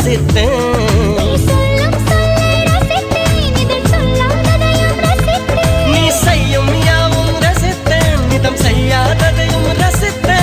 ரசித்தேன். நீ செய்யும் யாவும் ரசித்தேன், நிதம் செய்யாததையும் ரசித்தேன்.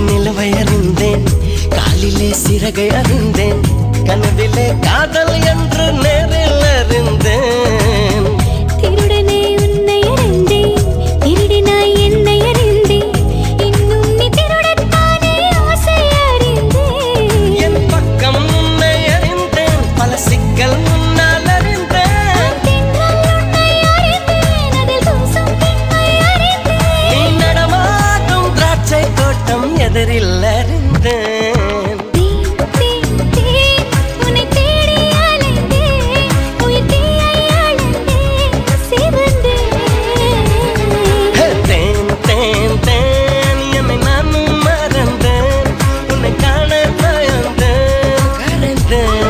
நிலவை அறிந்தேன், காலிலே சிறகை அறிந்தேன், கனவிலே காதல் என்று நேரில் அறிந்தேன். திருடனே உன்னை அறிந்தேன், திருடினாய் என்னை அறிந்தேன், இன்னும் நீ திருடத்தானே ஆசை அறிந்தேன். என் பக்கம் உன்னை அறிந்தேன், பல சிக்கல் முன்னால் அறிந்தேன். உன்னை அறிந்தேன், அதில் தோசம் பெண்மை அறிந்தேன். நீ நடமாடும் திராட்சை தோட்டம் எதிரில் அறிந்தேன். உன்னை தேடி அலைந்தேன், உயிர் தீயை அழந்தேன், சிவந்தேன். தேன் தேன் தேன் என்னை நானும் மறந்தேன், உன்னை காண பயந்தேன், கரைந்தேன்.